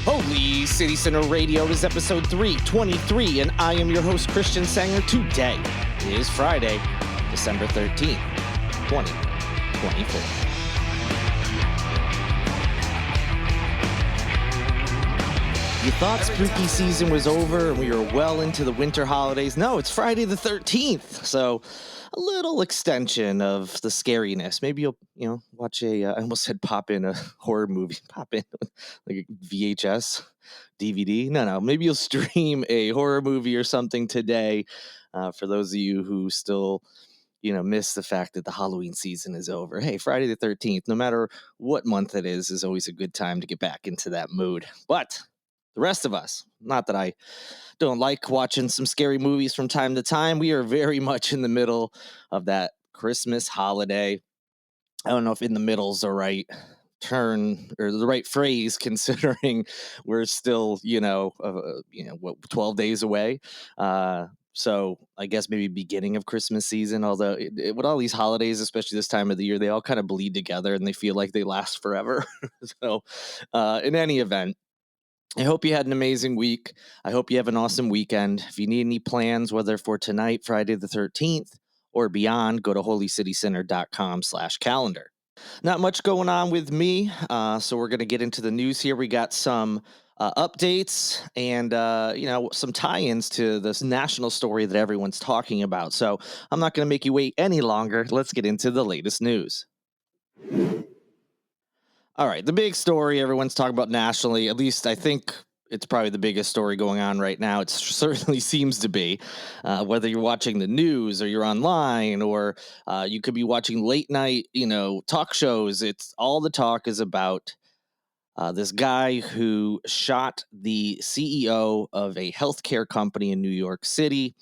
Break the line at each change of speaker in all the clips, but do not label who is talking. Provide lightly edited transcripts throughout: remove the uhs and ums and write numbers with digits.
Holy City Center Radio is episode 323, and I am your host, Christian Sanger. Today is Friday, December 13th, 2024. You thought spooky season was over and we were well into the winter holidays. No, it's Friday the 13th, so a little extension of the scariness. Maybe you'll watch I almost said pop in a horror movie, pop in like a VHS DVD. No, maybe you'll stream a horror movie or something today. For those of you who still, miss the fact that the Halloween season is over. Hey, Friday the 13th, no matter what month it is always a good time to get back into that mood. But the rest of us, not that I don't like watching some scary movies from time to time, we are very much in the middle of that Christmas holiday. I don't know if in the middle's the right turn or the right phrase, considering we're still, 12 days away. So I guess maybe beginning of Christmas season, although with all these holidays, especially this time of the year, they all kind of bleed together and they feel like they last forever. So in any event, I hope you had an amazing week. I hope you have an awesome weekend. If you need any plans, whether for tonight, Friday the 13th, or beyond, go to holycitycenter.com/calendar. Not much going on with me, so we're going to get into the news here. We got some updates and, some tie-ins to this national story that everyone's talking about. So I'm not going to make you wait any longer. Let's get into the latest news. All right, the big story everyone's talking about nationally, at least I think it's probably the biggest story going on right now. It certainly seems to be, whether you're watching the news or you're online or you could be watching late night, talk shows. It's all the talk is about this guy who shot the CEO of a healthcare company in New York City,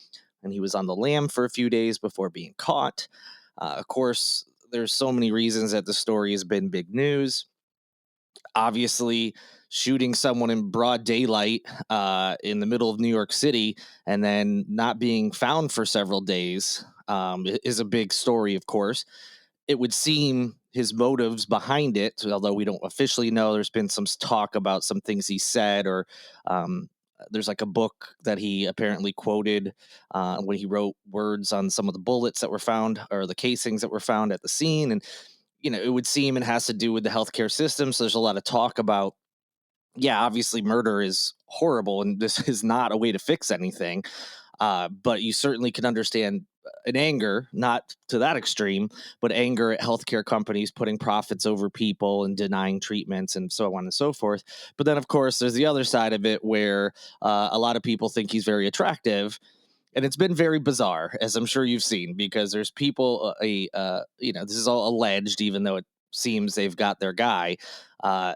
and he was on the lam for a few days before being caught. Of course, there's so many reasons that the story has been big news. Obviously, shooting someone in broad daylight in the middle of New York City and then not being found for several days is a big story, of course. It would seem his motives behind it, although we don't officially know, there's been some talk about some things he said, or there's like a book that he apparently quoted when he wrote words on some of the bullets that were found or the casings that were found at the scene. And it would seem it has to do with the healthcare system. So there's a lot of talk about, obviously murder is horrible and this is not a way to fix anything. But you certainly can understand an anger, not to that extreme, but anger at healthcare companies putting profits over people and denying treatments and so on and so forth. But then, of course, there's the other side of it where a lot of people think he's very attractive. And it's been very bizarre, as I'm sure you've seen, because there's people, this is all alleged, even though it seems they've got their guy.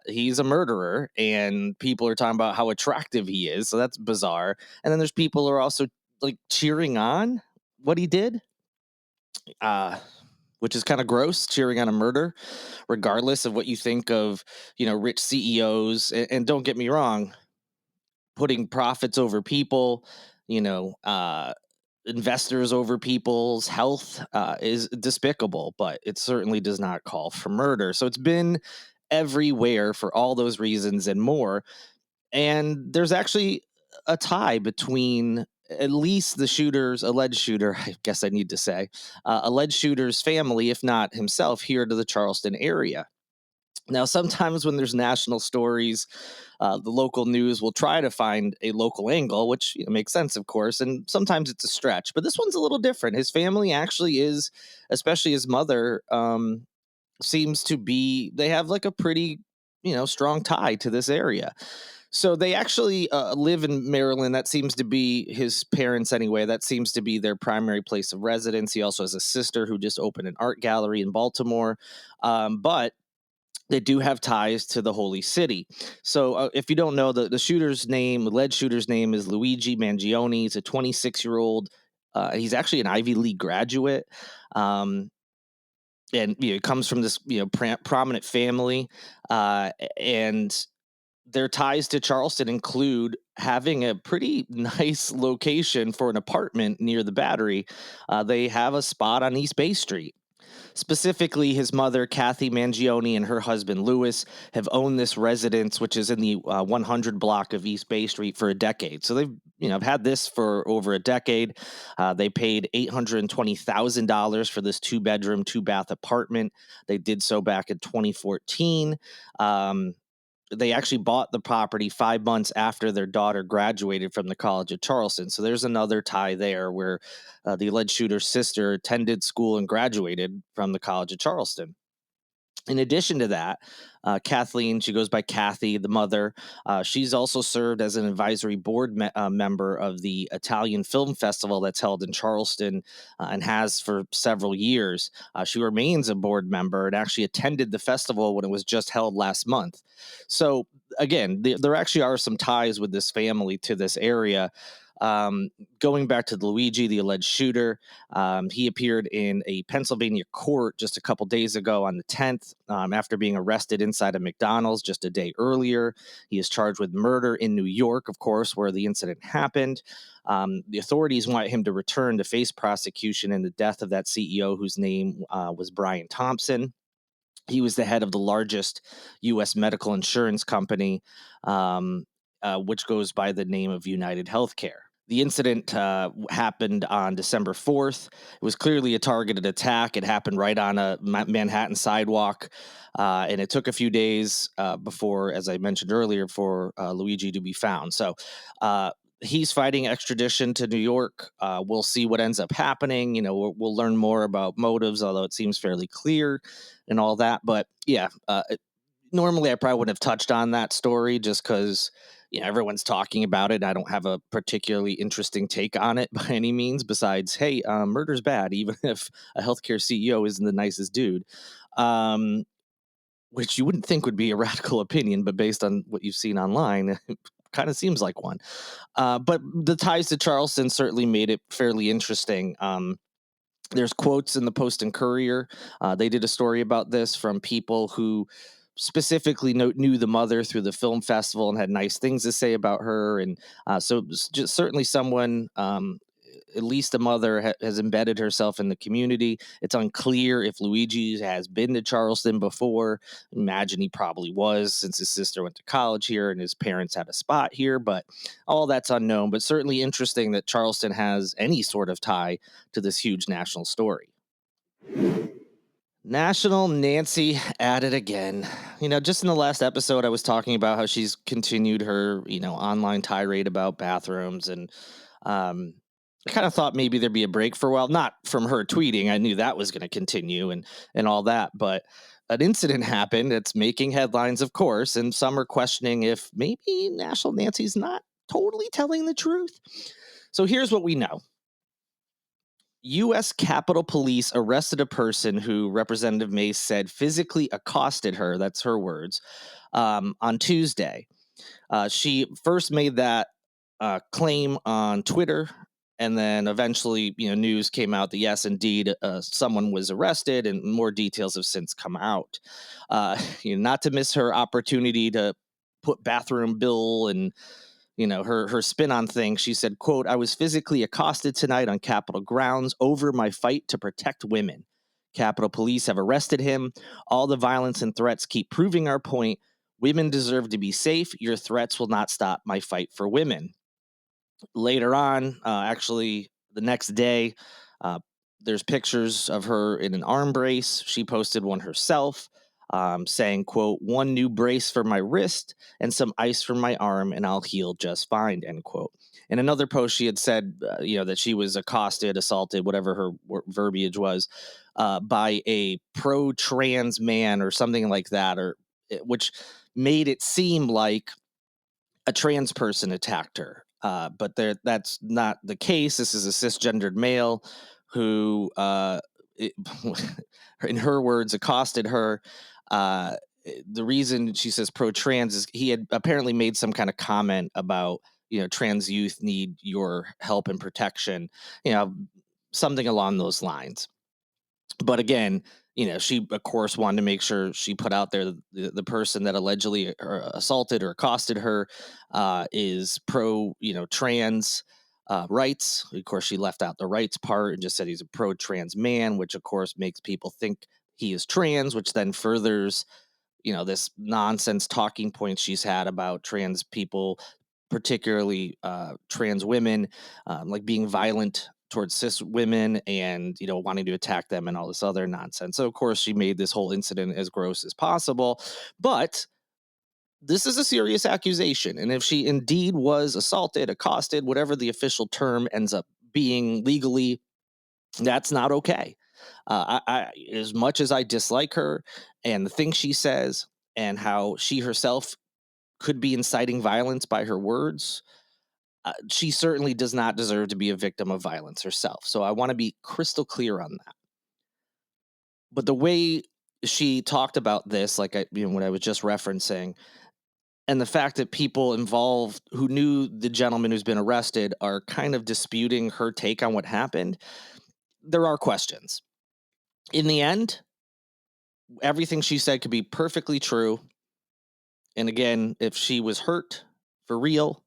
He's a murderer, and people are talking about how attractive he is. So that's bizarre. And then there's people who are also like cheering on what he did, which is kind of gross, cheering on a murder, regardless of what you think of, rich CEOs. And don't get me wrong, putting profits over people, investors over people's health is despicable, but it certainly does not call for murder. So it's been everywhere for all those reasons and more. And there's actually a tie between at least the alleged shooter, I guess I need to say, alleged shooter's family, if not himself, here to the Charleston area. Now, sometimes when there's national stories, the local news will try to find a local angle, which makes sense, of course, and sometimes it's a stretch. But this one's a little different. His family actually is, especially his mother, seems to be, they have like a pretty, strong tie to this area. So they actually live in Maryland. That seems to be his parents anyway. That seems to be their primary place of residence. He also has a sister who just opened an art gallery in Baltimore. But they do have ties to the Holy City. So if you don't know, the alleged shooter's name is Luigi Mangione. He's a 26-year-old. He's actually an Ivy League graduate. And he comes from this prominent family. And their ties to Charleston include having a pretty nice location for an apartment near the Battery. They have a spot on East Bay Street. Specifically, his mother, Kathy Mangione, and her husband, Louis, have owned this residence, which is in the 100 block of East Bay Street, for a decade. So they've had this for over a decade. They paid $820,000 for this two-bedroom, two-bath apartment. They did so back in 2014. Um, they actually bought the property 5 months after their daughter graduated from the College of Charleston. So there's another tie there where the alleged shooter's sister attended school and graduated from the College of Charleston. In addition to that, Kathleen, she goes by Kathy, the mother. She's also served as an advisory board member of the Italian Film Festival that's held in Charleston and has for several years. She remains a board member and actually attended the festival when it was just held last month. So, again, there actually are some ties with this family to this area. Um, Going back to the Luigi, the alleged shooter, he appeared in a Pennsylvania court just a couple days ago on the 10th after being arrested inside a McDonald's just a day earlier. He is charged with murder in New York, of course, where the incident happened. The authorities want him to return to face prosecution in the death of that CEO whose name was Brian Thompson. He was the head of the largest U.S. medical insurance company, which goes by the name of United Healthcare. The incident happened on December 4th. It was clearly a targeted attack. It happened right on a Manhattan sidewalk. And it took a few days before, as I mentioned earlier, for Luigi to be found. So he's fighting extradition to New York. We'll see what ends up happening. We'll learn more about motives, although it seems fairly clear and all that. But yeah, normally I probably wouldn't have touched on that story just because everyone's talking about it. I don't have a particularly interesting take on it by any means, besides, hey, murder's bad, even if a healthcare CEO isn't the nicest dude. Um, which you wouldn't think would be a radical opinion, but based on what you've seen online, it kind of seems like one. But the ties to Charleston certainly made it fairly interesting. There's quotes in the Post and Courier. They did a story about this from people who specifically knew the mother through the film festival and had nice things to say about her. And so just certainly someone, at least a mother, has embedded herself in the community. It's unclear if Luigi has been to Charleston before. Imagine he probably was, since his sister went to college here and his parents had a spot here, but all that's unknown. But certainly interesting that Charleston has any sort of tie to this huge national story. National Nancy at it again. Just in the last episode, I was talking about how she's continued her, online tirade about bathrooms. And I kind of thought maybe there'd be a break for a while, not from her tweeting. I knew that was going to continue and all that. But an incident happened that's making headlines, of course. And some are questioning if maybe National Nancy's not totally telling the truth. So here's what we know. U.S. Capitol Police arrested a person who Representative Mace said physically accosted her. That's her words. On Tuesday, she first made that claim on Twitter, and then eventually, news came out that yes, indeed, someone was arrested, and more details have since come out. Not to miss her opportunity to put bathroom bill and her spin on things. She said, quote, "I was physically accosted tonight on Capitol grounds over my fight to protect women. Capitol Police have arrested him. All the violence and threats keep proving our point. Women deserve to be safe. Your threats will not stop my fight for women." Later on, actually the next day, uh, there's pictures of her in an arm brace. She posted one herself, saying, quote, "One new brace for my wrist and some ice for my arm, and I'll heal just fine," end quote. In another post, she had said, that she was accosted, assaulted, whatever her verbiage was, by a pro-trans man or something like that, which made it seem like a trans person attacked her. That's not the case. This is a cisgendered male who, it, in her words, accosted her. The reason she says pro trans is he had apparently made some kind of comment about, trans youth need your help and protection, you know, something along those lines. But again, she of course wanted to make sure she put out there the person that allegedly assaulted or accosted her is pro, trans. rights. Of course, she left out the rights part and just said he's a pro-trans man, which of course makes people think he is trans, which then furthers, this nonsense talking points she's had about trans people, particularly trans women, like being violent towards cis women and, wanting to attack them and all this other nonsense. So, of course, she made this whole incident as gross as possible. But this is a serious accusation. And if she indeed was assaulted, accosted, whatever the official term ends up being legally, that's not okay. As much as I dislike her and the things she says and how she herself could be inciting violence by her words, she certainly does not deserve to be a victim of violence herself. So I want to be crystal clear on that. But the way she talked about this, like what I was just referencing, and the fact that people involved who knew the gentleman who's been arrested are kind of disputing her take on what happened, there are questions. In the end, everything she said could be perfectly true. And again, if she was hurt for real,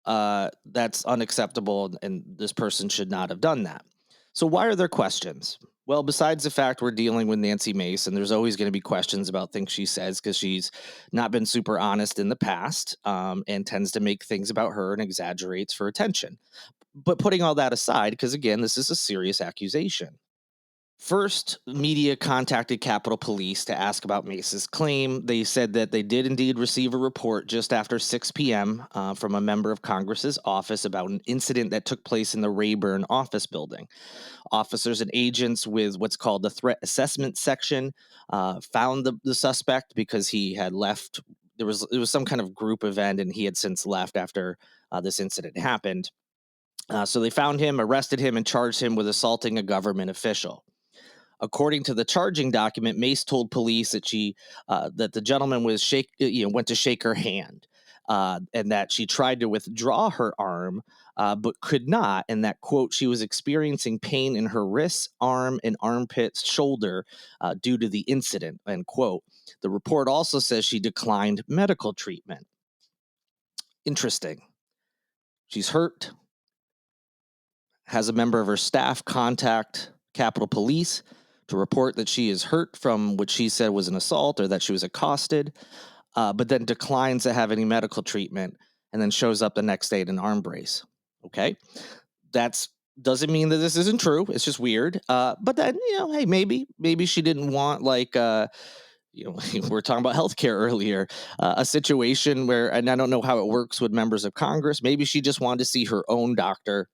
that's unacceptable, and this person should not have done that. So, why are there questions? Well, besides the fact we're dealing with Nancy Mace, and there's always going to be questions about things she says because she's not been super honest in the past, and tends to make things about her and exaggerates for attention. But putting all that aside, because again, this is a serious accusation. First, media contacted Capitol Police to ask about Mace's claim. They said that they did indeed receive a report just after 6 p.m. From a member of Congress's office about an incident that took place in the Rayburn office building. Officers and agents with what's called the threat assessment section found the suspect because he had left. It was some kind of group event, and he had since left after this incident happened. So they found him, arrested him, and charged him with assaulting a government official. According to the charging document, Mace told police that the gentleman went to shake her hand, and that she tried to withdraw her arm, but could not, and that quote she was experiencing pain in her wrist, arm, and armpit, shoulder due to the incident. End quote. The report also says she declined medical treatment. Interesting. She's hurt. Has a member of her staff contact Capitol Police to report that she is hurt from what she said was an assault or that she was accosted, but then declines to have any medical treatment and then shows up the next day in an arm brace. Okay. That's doesn't mean that this isn't true. It's just weird. But then, hey, maybe she didn't want we were talking about healthcare earlier, a situation where, and I don't know how it works with members of Congress. Maybe she just wanted to see her own doctor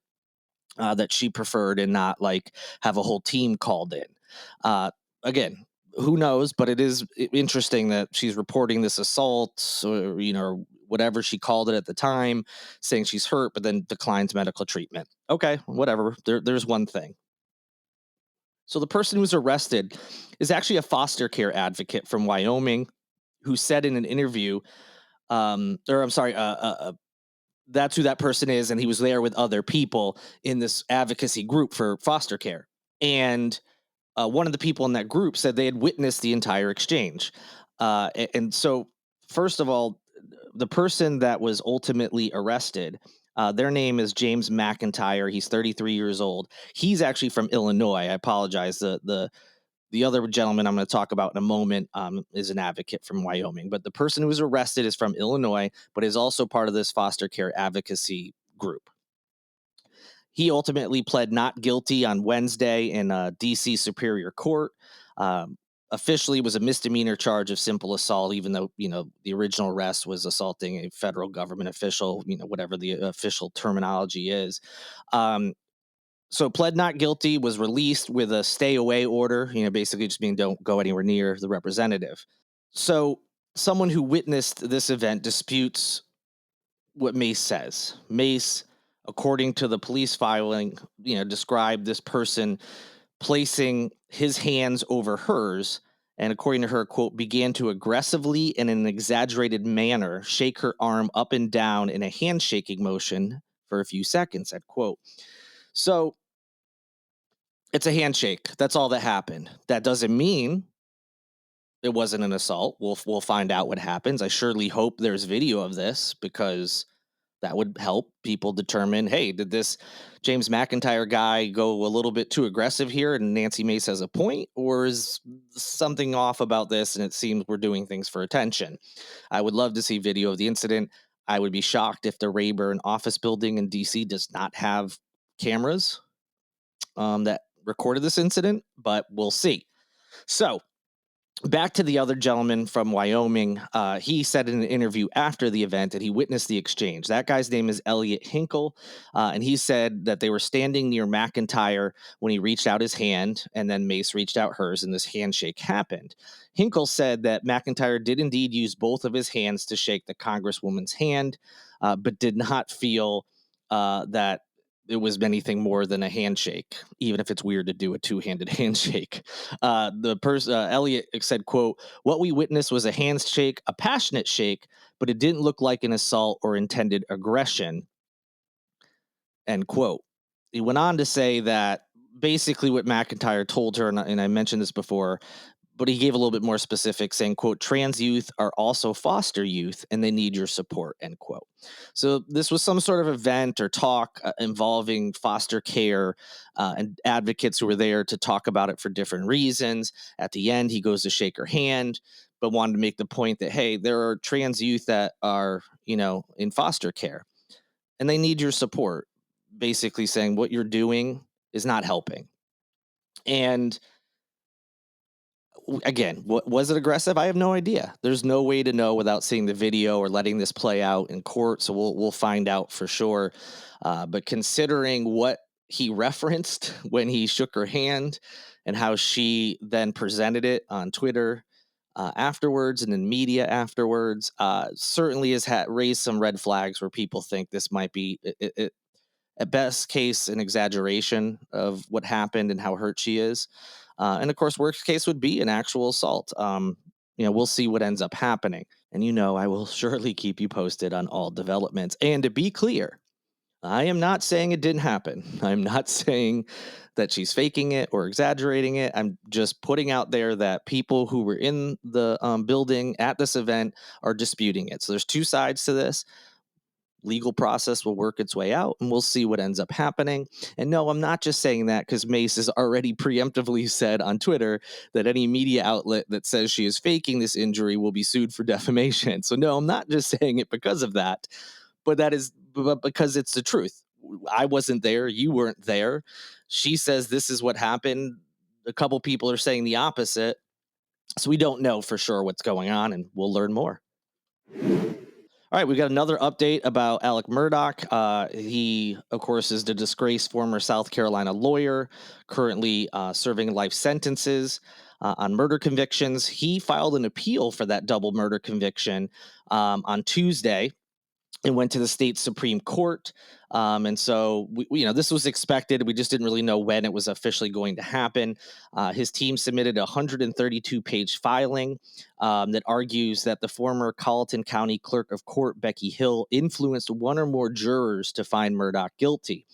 that she preferred and not like have a whole team called in. Again, who knows? But it is interesting that she's reporting this assault, or whatever she called it at the time, saying she's hurt, but then declines medical treatment. Okay, whatever. There's one thing. So the person who's arrested is actually a foster care advocate from Wyoming who said in an interview, or I'm sorry, that's who that person is, and he was there with other people in this advocacy group for foster care. And one of the people in that group said they had witnessed the entire exchange. And so, first of all, the person that was ultimately arrested, their name is James McIntyre. He's 33 years old. He's actually from Illinois. I apologize. The other gentleman I'm going to talk about in a moment is an advocate from Wyoming. But the person who was arrested is from Illinois, but is also part of this foster care advocacy group. He ultimately pled not guilty on Wednesday in D.C. Superior Court. Officially, it was a misdemeanor charge of simple assault, even though, the original arrest was assaulting a federal government official, whatever the official terminology is. So pled not guilty, was released with a stay away order, basically just meaning don't go anywhere near the representative. So someone who witnessed this event disputes what Mace says. Mace, according to the police filing, described this person placing his hands over hers and, according to her, quote, began to aggressively and in an exaggerated manner shake her arm up and down in a handshaking motion for a few seconds, end quote. So it's a handshake. That's all that happened. That doesn't mean it wasn't an assault. We'll find out what happens. I surely hope there's video of this because That would help people determine, hey, did this James McIntyre guy go a little bit too aggressive here and Nancy Mace has a point, or is something off about this and it seems we're doing things for attention? I would love to see video of the incident. I would be shocked if the Rayburn office building in DC does not have cameras that recorded this incident, but we'll see. So, back to the other gentleman from Wyoming. He said in an interview after the event that he witnessed the exchange. That guy's name is Elliot Hinkle. And he said that they were standing near McIntyre when he reached out his hand, and then Mace reached out hers, and this handshake happened. Hinkle said that McIntyre did indeed use both of his hands to shake the Congresswoman's hand, but did not feel that it was anything more than a handshake, even if it's weird to do a two-handed handshake. The person Elliot said, "quote What we witnessed was a handshake, a passionate shake, but it didn't look like an assault or intended aggression." End quote. He went on to say that basically what McIntyre told her, and I mentioned this before, but he gave a little bit more specific, saying, quote, "Trans youth are also foster youth and they need your support," end quote. So this was some sort of event or talk involving foster care and advocates who were there to talk about it for different reasons. At the end, he goes to shake her hand, but wanted to make the point that, hey, there are trans youth that are, in foster care and they need your support. Basically saying what you're doing is not helping. And again, what was it aggressive? I have no idea. There's no way to know without seeing the video or letting this play out in court. So we'll find out for sure. But considering what he referenced when he shook her hand and how she then presented it on Twitter afterwards and in media afterwards, certainly has raised some red flags where people think this might be at best case an exaggeration of what happened and how hurt she is. And of course, worst case would be an actual assault. We'll see what ends up happening. And I will surely keep you posted on all developments. And to be clear, I am not saying it didn't happen. I'm not saying that she's faking it or exaggerating it. I'm just putting out there that people who were in the building at this event are disputing it. So there's two sides to this. Legal process will work its way out and we'll see what ends up happening. And no, I'm not just saying that because Mace has already preemptively said on Twitter that any media outlet that says she is faking this injury will be sued for defamation. So no, I'm not just saying it because of that, but because it's the truth. I wasn't there. You weren't there. She says this is what happened. A couple people are saying the opposite. So we don't know for sure what's going on and we'll learn more. All right, we got another update about Alex Murdaugh. He, of course, is the disgraced former South Carolina lawyer, currently serving life sentences on murder convictions. He filed an appeal for that double murder conviction on Tuesday and went to the state Supreme Court. And so, this was expected. We just didn't really know when it was officially going to happen. His team submitted a 132-page filing that argues that the former Colleton County Clerk of Court, Becky Hill, influenced one or more jurors to find Murdaugh guilty.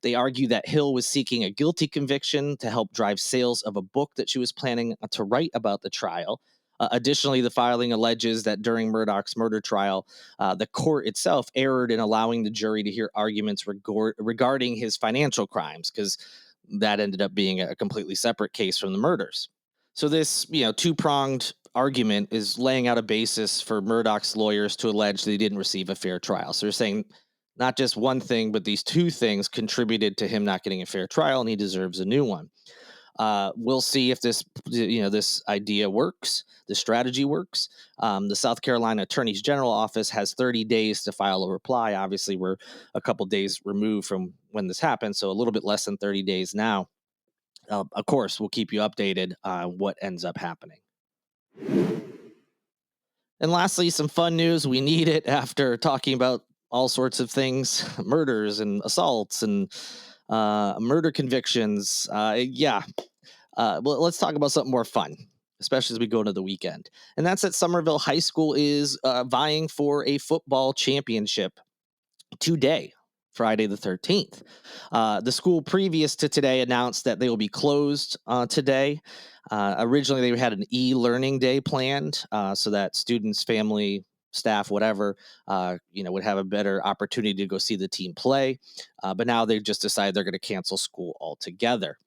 They argue that Hill was seeking a guilty conviction to help drive sales of a book that she was planning to write about the trial. Additionally, the filing alleges that during Murdaugh's murder trial, the court itself erred in allowing the jury to hear arguments regarding his financial crimes, because that ended up being a completely separate case from the murders. So this, two-pronged argument is laying out a basis for Murdaugh's lawyers to allege that he didn't receive a fair trial. So they're saying not just one thing, but these two things contributed to him not getting a fair trial, and he deserves a new one. We'll see if this idea works, the strategy works. The South Carolina Attorney's General Office has 30 days to file a reply. Obviously, we're a couple days removed from when this happened, so a little bit less than 30 days now. Of course, we'll keep you updated on what ends up happening. And lastly, some fun news. We need it after talking about all sorts of things, murders and assaults and murder convictions. Well, let's talk about something more fun, especially as we go into the weekend. And that's that Summerville High School is vying for a football championship today, Friday the 13th. The school previous to today announced that they will be closed today. Originally, they had an e-learning day planned so that students, family, staff, whatever, would have a better opportunity to go see the team play. But now they just decided they're going to cancel school altogether.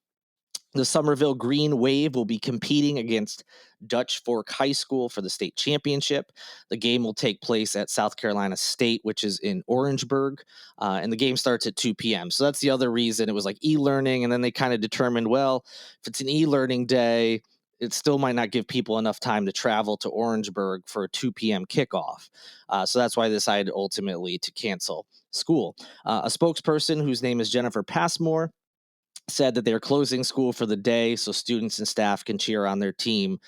The Summerville Green Wave will be competing against Dutch Fork High School for the state championship. The game will take place at South Carolina State, which is in Orangeburg, and the game starts at 2 p.m. So that's the other reason it was like e-learning, and then they kind of determined, well, if it's an e-learning day, it still might not give people enough time to travel to Orangeburg for a 2 p.m. kickoff. So that's why they decided ultimately to cancel school. A spokesperson whose name is Jennifer Passmore said that they're closing school for the day so students and staff can cheer on their team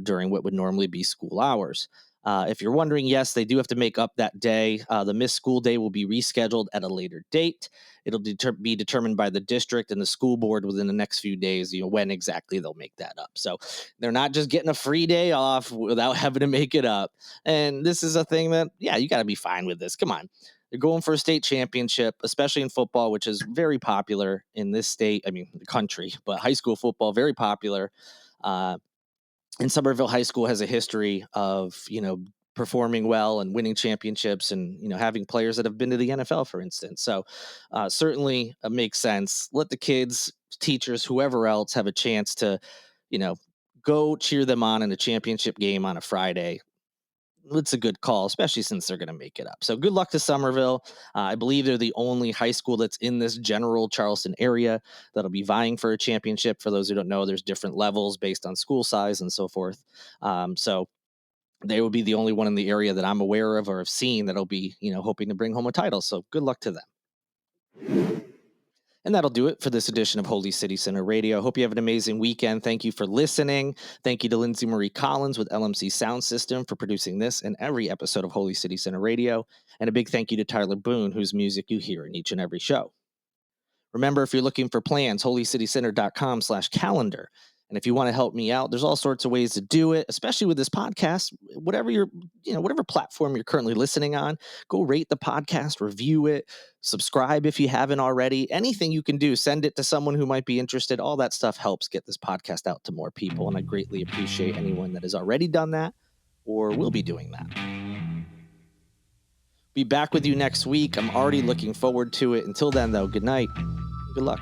during what would normally be school hours. If you're wondering, yes, they do have to make up that day. The missed school day will be rescheduled at a later date. It'll be determined by the district and the school board within the next few days, when exactly they'll make that up. So they're not just getting a free day off without having to make it up. And this is a thing that, yeah, you got to be fine with this. Come on. They're going for a state championship, especially in football, which is very popular in this state. I mean, the country, but high school football, very popular. Uh, and Summerville High School has a history of, performing well and winning championships and, having players that have been to the NFL, for instance. So certainly makes sense. Let the kids, teachers, whoever else have a chance to, you know, go cheer them on in a championship game on a Friday. It's a good call, especially since they're going to make it up. So good luck to Summerville. I believe they're the only high school that's in this general Charleston area that'll be vying for a championship. For those who don't know, there's different levels based on school size and so forth. So they will be the only one in the area that I'm aware of or have seen that'll be, hoping to bring home a title. So good luck to them. And that'll do it for this edition of Holy City Center Radio. Hope you have an amazing weekend. Thank you for listening. Thank you to Lindsay Marie Collins with LMC Sound System for producing this and every episode of Holy City Center Radio. And a big thank you to Tyler Boone, whose music you hear in each and every show. Remember, if you're looking for plans, holycitycenter.com/calendar. And if you want to help me out, there's all sorts of ways to do it, especially with this podcast. Whatever platform you're currently listening on, go rate the podcast, review it, subscribe if you haven't already. Anything you can do, send it to someone who might be interested. All that stuff helps get this podcast out to more people. And I greatly appreciate anyone that has already done that or will be doing that. Be back with you next week. I'm already looking forward to it. Until then, though, good night. Good luck.